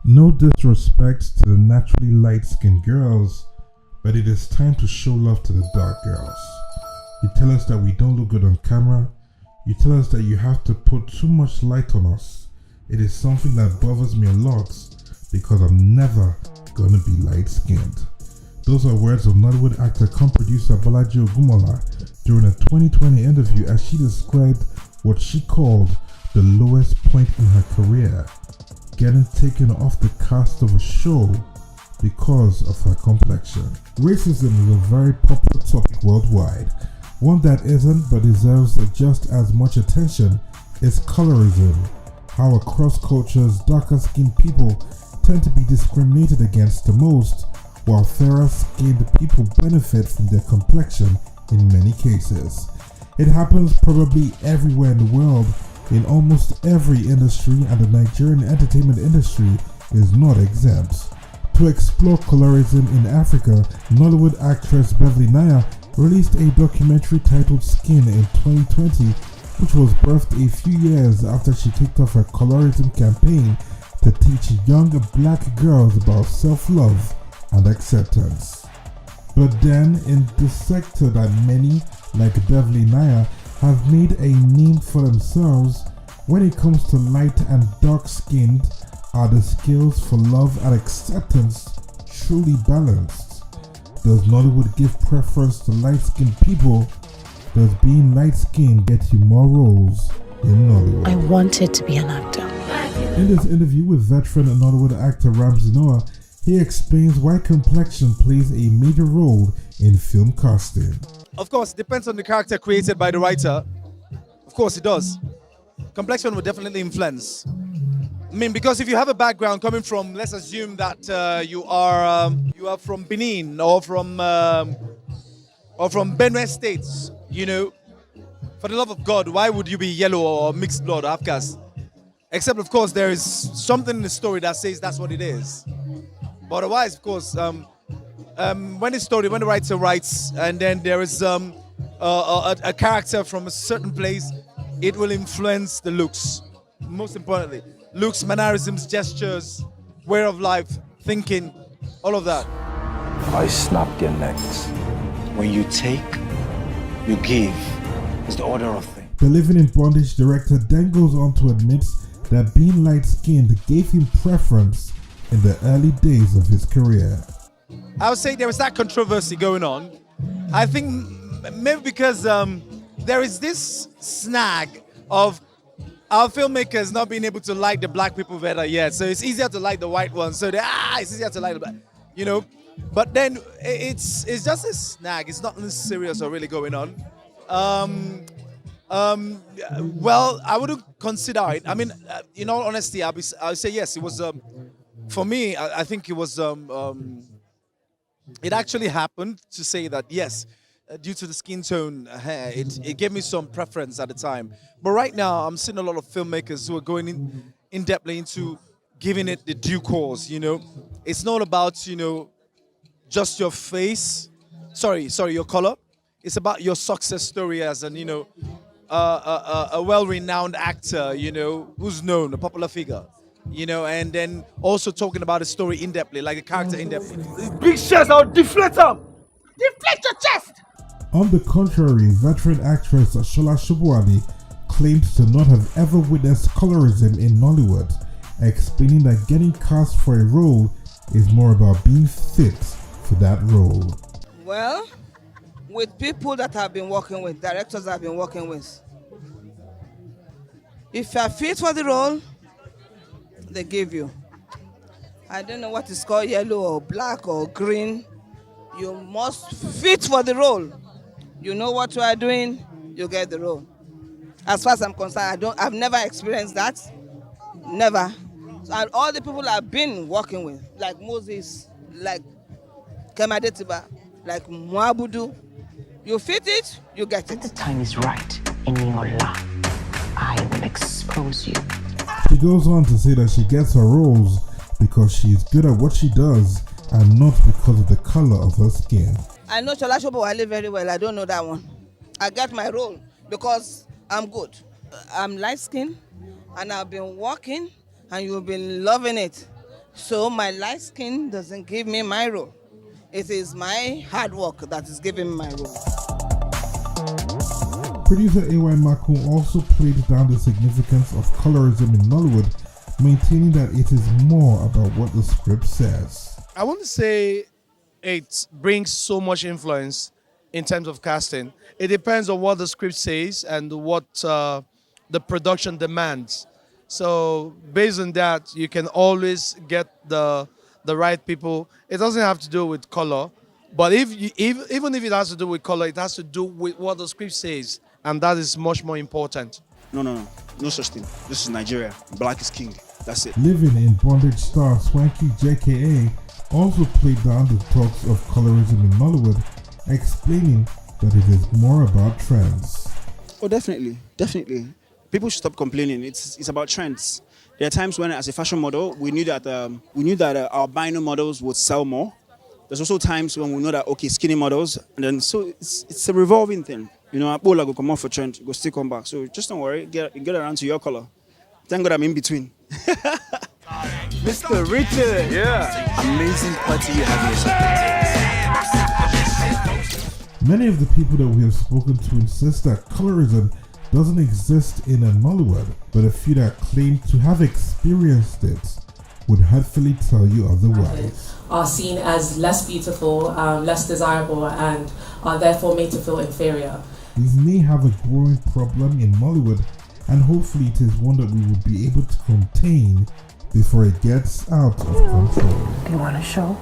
No disrespect to the naturally light-skinned girls, but it is time to show love to the dark girls. You tell us that we don't look good on camera. You tell us that you have to put too much light on us. It is something that bothers me a lot because I'm never gonna be light-skinned. Those are words of Nollywood actor cum producer Bolaji Ogumola during a 2020 interview as she described what she called the lowest point in her career, getting taken off the cast of a show because of her complexion. Racism is a very popular topic worldwide. One that isn't but deserves just as much attention is colorism. How across cultures, darker skinned people tend to be discriminated against the most, while fairer skinned people benefit from their complexion in many cases. It happens probably everywhere in the world, in almost every industry, and the Nigerian entertainment industry is not exempt. To explore colorism in Africa, Nollywood actress Beverly Naya released a documentary titled Skin in 2020, which was birthed a few years after she kicked off her colorism campaign to teach young black girls about self-love and acceptance. But then, in the sector that many, like Beverly Naya, have made a name for themselves, when it comes to light and dark-skinned, are the skills for love and acceptance truly balanced? Does Nollywood give preference to light-skinned people? Does being light-skinned get you more roles in Nollywood? I wanted to be an actor. In this interview with veteran Nollywood actor Ramsey Noah, he explains why complexion plays a major role in film casting. Of course, it depends on the character created by the writer. Of course, it does. Complexion will definitely influence. I mean, because if you have a background coming from, let's assume that you are from Benin or from Benue States, you know, for the love of God, why would you be yellow or mixed blood or half caste? Except, of course, there is something in the story that says that's what it is. But otherwise, of course, when the writer writes, and then there is a character from a certain place, it will influence the looks. Most importantly, looks, mannerisms, gestures, way of life, thinking, all of that. I snapped their necks. When you take, you give. It's the order of things. The Living in Bondage director then goes on to admit that being light-skinned gave him preference in the early days of his career. I would say there is that controversy going on. I think maybe because there is this snag of our filmmakers not being able to like the black people better yet. So it's easier to like the white ones. So it's easier to like the black, you know. But then it's just a snag. It's not serious or really going on. Well, I wouldn't consider it. I mean, in all honesty, I would say yes. It was for me. I think it was. It actually happened to say that yes, due to the skin tone, it gave me some preference at the time. But right now, I'm seeing a lot of filmmakers who are going in depthly into giving it the due course. You know, it's not about just your face. Sorry, your color. It's about your success story as an a well-renowned actor. Who's known, a popular figure. And then also talking about the story in depthly, like the character in depthly. Big chest, I'll deflate them! Deflate your chest! On the contrary, veteran actress Shola Shobuali claimed to not have ever witnessed colorism in Nollywood, explaining that getting cast for a role is more about being fit for that role. Well, with people that I've been working with, directors I've been working with, if you're fit for the role, they give you. I don't know what is called yellow or black or green. You must fit for the role. You know what you are doing, you get the role. As far as I'm concerned, I've never experienced that. Never. And all the people I've been working with, like Moses, like Kemadetiba, like Mwabudu, you fit it, you get it. The time is right in your life. I will expose you. She goes on to say that she gets her roles because she is good at what she does and not because of the color of her skin. I know Shola Shobuali very well. I don't know that one. I get my role because I'm good. I'm light skinned and I've been working and you've been loving it. So my light skin doesn't give me my role. It is my hard work that is giving me my role. Producer A.Y. Mako also played down the significance of colorism in Nollywood, maintaining that it is more about what the script says. I want to say it brings so much influence in terms of casting. It depends on what the script says and what the production demands. So based on that, you can always get the right people. It doesn't have to do with color, but even if it has to do with color, it has to do with what the script says, and that is much more important. No such thing. This is Nigeria. Black is king. That's it. Living in Bondage star Swanky JKA also played down the talks of colorism in Nollywood, explaining that it is more about trends. Oh, definitely. People should stop complaining. It's about trends. There are times when, as a fashion model, we knew that our albino models would sell more. There's also times when we know that skinny models, and then so it's a revolving thing. You know, Abola go come off for trend, go still come back. So just don't worry, get around to your color. Thank God I'm in between. Mr. Richard, yeah, amazing party you have yourself. Many of the people that we have spoken to insist that colorism doesn't exist in a Nollywood, but a few that claim to have experienced it would hurtfully tell you otherwise. Are seen as less beautiful, less desirable, and are therefore made to feel inferior. These may have a growing problem in Nollywood, and hopefully it is one that we will be able to contain before it gets out of control. You want a show?